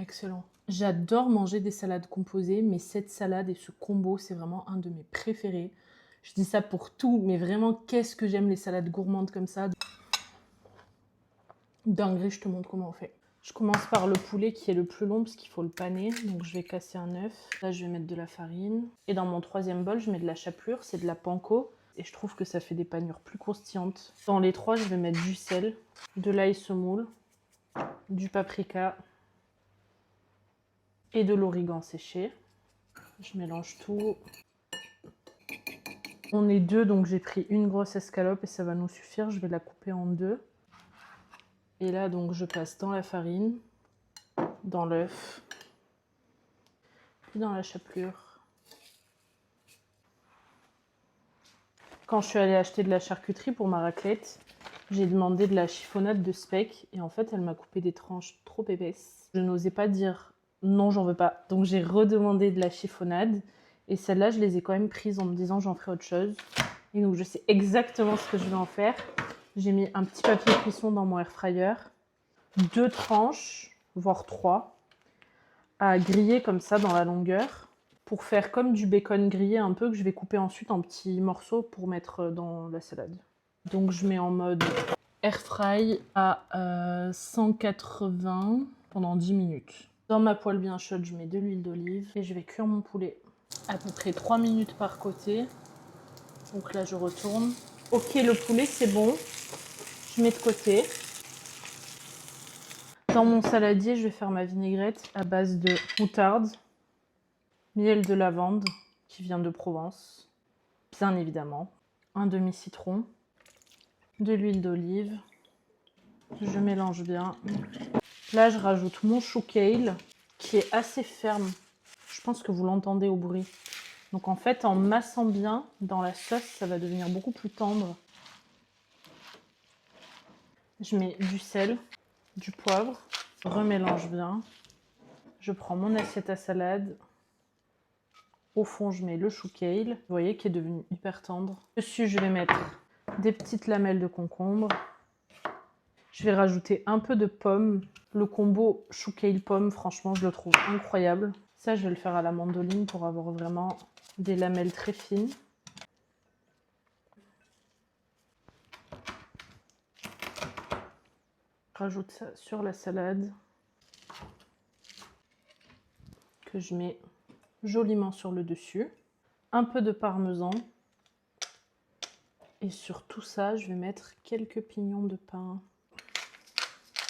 Excellent. J'adore manger des salades composées, mais cette salade et ce combo, c'est vraiment un de mes préférés. Je dis ça pour tout, mais vraiment, qu'est-ce que j'aime les salades gourmandes comme ça. Dinguerie, je te montre comment on fait. Je commence par le poulet qui est le plus long parce qu'il faut le paner. Donc je vais casser un œuf. Là, je vais mettre de la farine. Et dans mon troisième bol, je mets de la chapelure, c'est de la panko. Et je trouve que ça fait des panures plus croustillantes. Dans les trois, je vais mettre du sel, de l'ail semoule, du paprika et de l'origan séché. Je mélange tout. On est deux, donc j'ai pris une grosse escalope et ça va nous suffire. Je vais la couper en deux. Et là, donc, je passe dans la farine, dans l'œuf, puis dans la chapelure. Quand je suis allée acheter de la charcuterie pour ma raclette, j'ai demandé de la chiffonnade de speck et en fait, elle m'a coupé des tranches trop épaisses. Je n'osais pas dire non, j'en veux pas. Donc, j'ai redemandé de la chiffonnade et celle-là, je les ai quand même prises en me disant j'en ferai autre chose. Et donc, je sais exactement ce que je vais en faire. J'ai mis un petit papier cuisson dans mon air fryer, 2 tranches, voire 3, à griller comme ça dans la longueur pour faire comme du bacon grillé un peu que je vais couper ensuite en petits morceaux pour mettre dans la salade. Donc je mets en mode air fry à 180 pendant 10 minutes. Dans ma poêle bien chaude, je mets de l'huile d'olive et je vais cuire mon poulet. À peu près 3 minutes par côté. Donc là je retourne. Ok, le poulet c'est bon. Je mets de côté. Dans mon saladier, je vais faire ma vinaigrette à base de moutarde, miel de lavande qui vient de Provence, bien évidemment, un demi-citron, de l'huile d'olive. Je mélange bien. Là, je rajoute mon chou kale qui est assez ferme. Je pense que vous l'entendez au bruit. Donc en fait, en massant bien dans la sauce, ça va devenir beaucoup plus tendre. Je mets du sel, du poivre, remélange bien. Je prends mon assiette à salade. Au fond, je mets le chou kale, vous voyez, qui est devenu hyper tendre. Dessus, je vais mettre des petites lamelles de concombre. Je vais rajouter un peu de pommes. Le combo chou kale pomme, franchement, je le trouve incroyable. Ça, je vais le faire à la mandoline pour avoir vraiment des lamelles très fines. Je rajoute ça sur la salade que je mets joliment sur le dessus. Un peu de parmesan. Et sur tout ça, je vais mettre quelques pignons de pain.